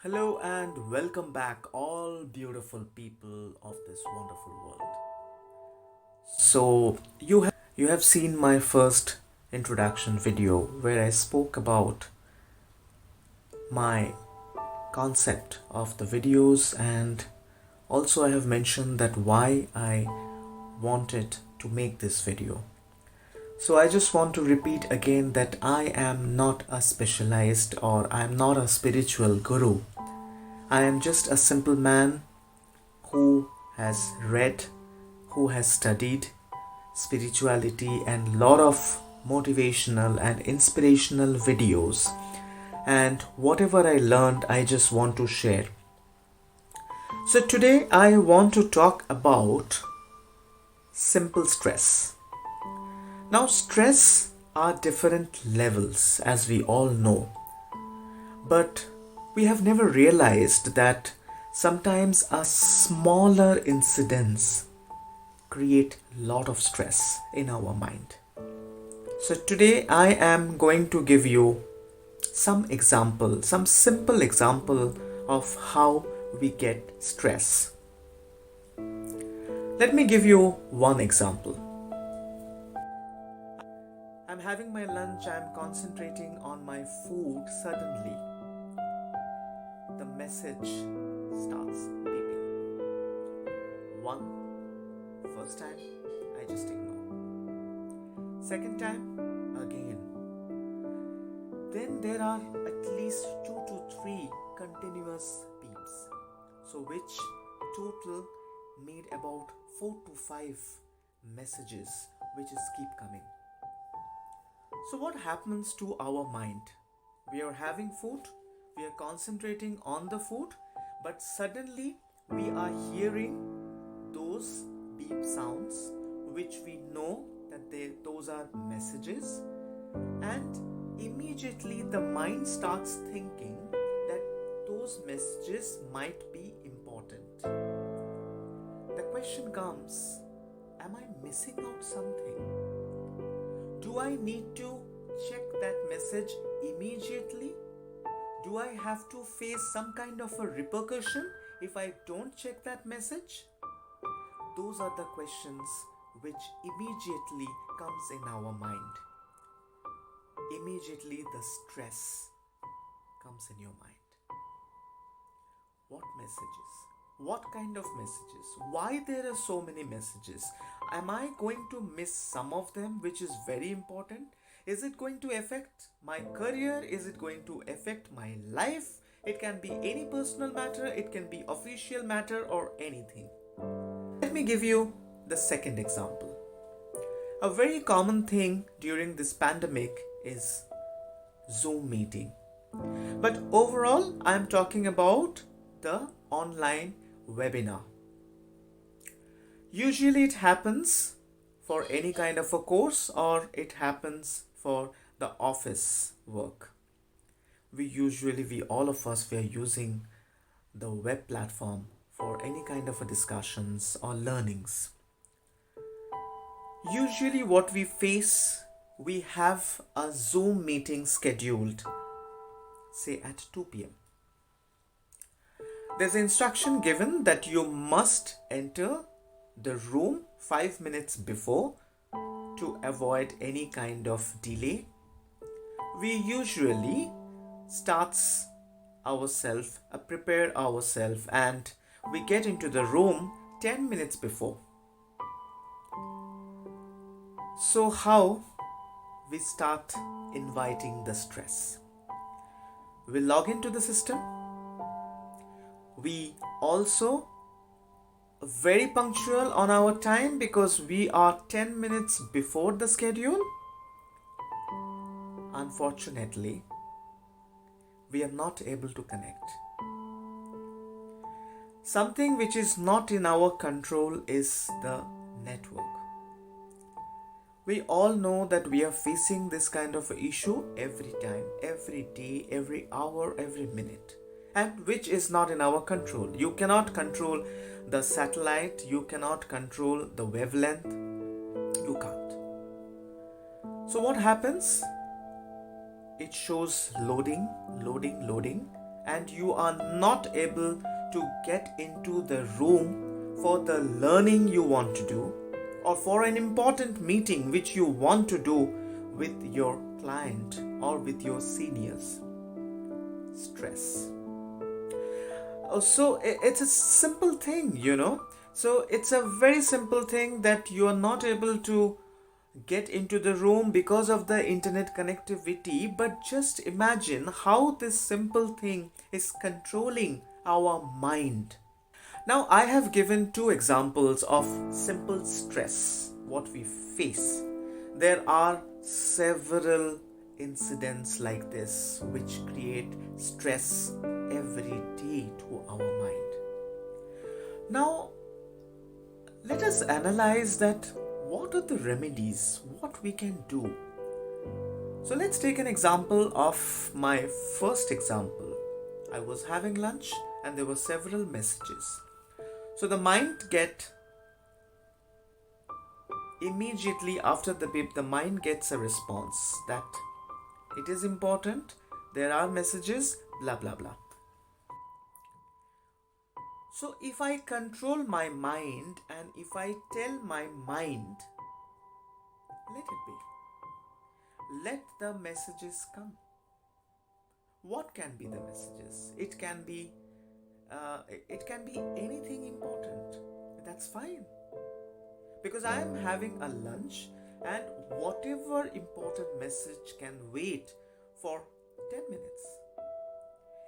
Hello and welcome back, all beautiful people of this wonderful world. So, you have seen my first introduction video where I spoke about my concept of the videos, and also I have mentioned that why I wanted to make this video. So I just want to repeat again that I am not a specialized or I am not a spiritual guru. I am just a simple man who has read, who has studied spirituality and lot of motivational and inspirational videos, and whatever I learned I just want to share. So today I want to talk about simple stress. Now stress are different levels, as we all know, but we have never realized that sometimes a smaller incidents create a lot of stress in our mind. So today I am going to give you some simple example of how we get stress. Let me give you one example. I'm having my lunch, I'm concentrating on my food. Suddenly the message starts beeping. One, first time, I just ignore. Second time, again. Then there are at least 2 to 3 continuous beeps. So which total made about 4 to 5 messages which is keep coming. So what happens to our mind? We are having food, we are concentrating on the food, but suddenly we are hearing those beep sounds which we know that those are messages, and immediately the mind starts thinking that those messages might be important. The question comes, am I missing out something? Do I need to check that message immediately? Do I have to face some kind of a repercussion if I don't check that message? Those are the questions which immediately comes in our mind. Immediately the stress comes in your mind. What messages? What kind of messages? Why there are so many messages? Am I going to miss some of them which is very important? Is it going to affect my career? Is it going to affect my life? It can be any personal matter, it can be official matter or anything. Let me give you the second example. A very common thing during this pandemic is Zoom meeting. But overall, I am talking about the online webinar. Usually it happens for any kind of a course or it happens for the office work. We all of us, we are using the web platform for any kind of a discussions or learnings. Usually what we face, we have a Zoom meeting scheduled, say at 2 p.m. There's an instruction given that you must enter the room 5 minutes before to avoid any kind of delay. We usually prepare ourselves, and we get into the room 10 minutes before. So how we start inviting the stress? We log into the system. We also very punctual on our time because we are 10 minutes before the schedule. Unfortunately, we are not able to connect. Something which is not in our control is the network. We all know that we are facing this kind of issue every time, every day, every hour, every minute, and which is not in our control. You cannot control the satellite, you cannot control the wavelength, you can't. So what happens? It shows loading, and you are not able to get into the room for the learning you want to do, or for an important meeting which you want to do with your client or with your seniors. Stress. So it's a simple thing. So it's a very simple thing that you are not able to get into the room because of the internet connectivity, but just imagine how this simple thing is controlling our mind. Now, I have given two examples of simple stress, what we face. There are several incidents like this which create stress every day to our mind. Now, let us analyze that what are the remedies, what we can do. So let's take an example of my first example. I was having lunch and there were several messages. So the mind immediately after the beep, the mind gets a response that it is important, there are messages, blah blah blah. So if I control my mind and if I tell my mind, let it be, let the messages come. What can be the messages? It can be anything important. That's fine. Because I am having a lunch and whatever important message can wait for 10 minutes.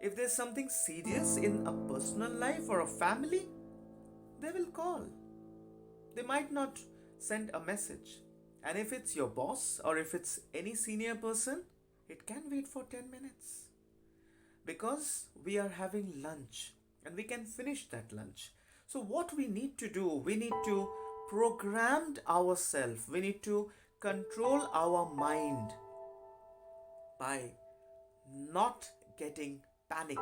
If there's something serious in a personal life or a family, they will call. They might not send a message. And if it's your boss or if it's any senior person, it can wait for 10 minutes. Because we are having lunch and we can finish that lunch. So what we need to do, we need to program ourselves. We need to control our mind by not getting panic,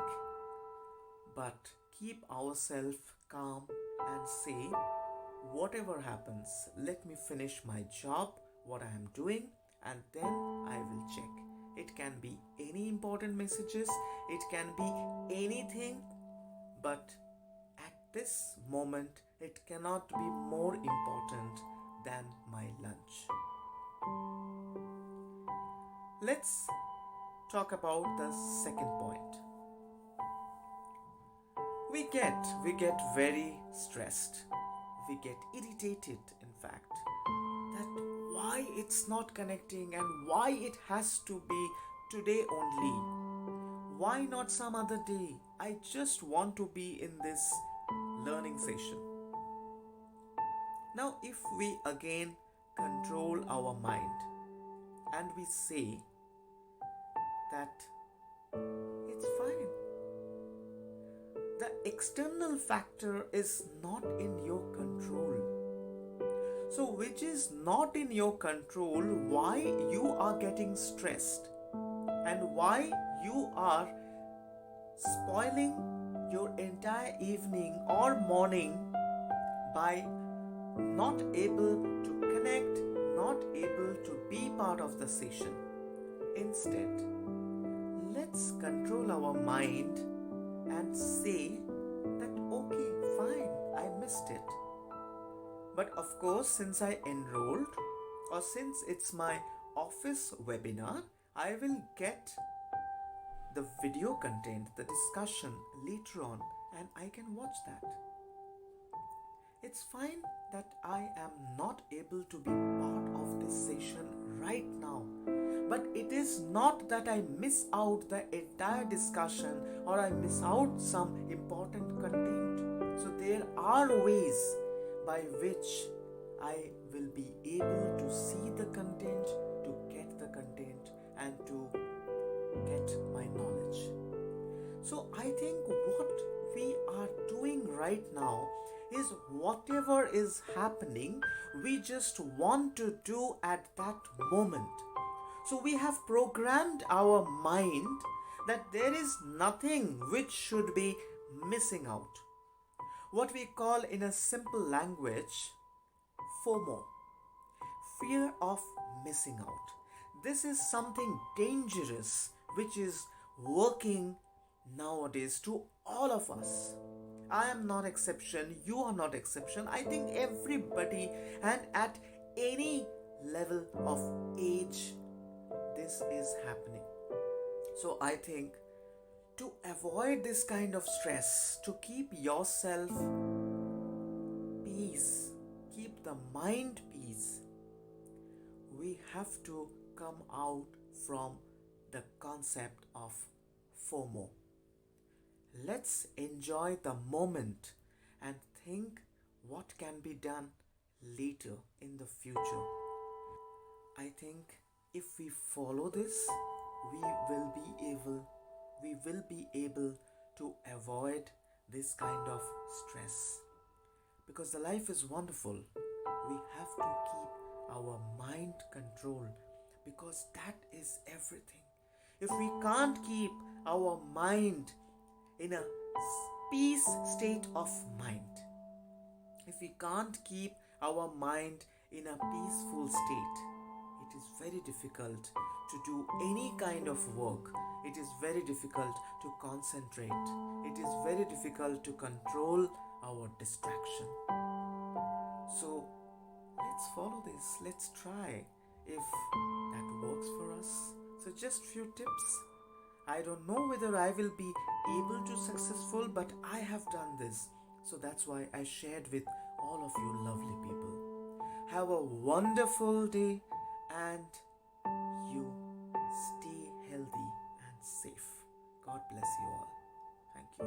but keep ourselves calm and say, whatever happens, let me finish my job, what I am doing, and then I will check. It can be any important messages, it can be anything, but at this moment, it cannot be more important than my lunch. Let's talk about the second point. We get very stressed. We get irritated, in fact, that why it's not connecting and why it has to be today only. Why not some other day? I just want to be in this learning session. Now, if we again control our mind and we say that it's fine, the external factor is not in your control. So, which is not in your control, why you are getting stressed and why you are spoiling your entire evening or morning by not able to connect, not able to be part of the session. Instead, let's control our mind and say that okay, fine, I missed it. But of course, since I enrolled or since it's my office webinar, I will get the video content, the discussion later on, and I can watch that. It's fine that I am not able to be part of this session right now. But it is not that I miss out the entire discussion or I miss out some important content. So there are ways by which I will be able to see the content, to get the content, and to get my knowledge. So I think what we are doing right now is whatever is happening, we just want to do at that moment. So we have programmed our mind that there is nothing which should be missing out. What we call in a simple language, FOMO, fear of missing out. This is something dangerous which is working nowadays to all of us. I am not exception, you are not exception. I think everybody, and at any level of age, this is happening. So I think to avoid this kind of stress, to keep yourself peace, keep the mind peace, we have to come out from the concept of FOMO. Let's enjoy the moment and think what can be done later in the future. I think if we follow this, we will be able to avoid this kind of stress. Because the life is wonderful. We have to keep our mind controlled, because that is everything. If we can't keep our mind in a peace state of mind, if we can't keep our mind in a peaceful state, it is very difficult to do any kind of work. It is very difficult to concentrate. It is very difficult to control our distraction. So let's follow this. Let's try if that works for us. So just few tips. I don't know whether I will be able to successful, but I have done this. So that's why I shared with all of you lovely people. Have a wonderful day, and you stay healthy and safe. God bless you all. Thank you.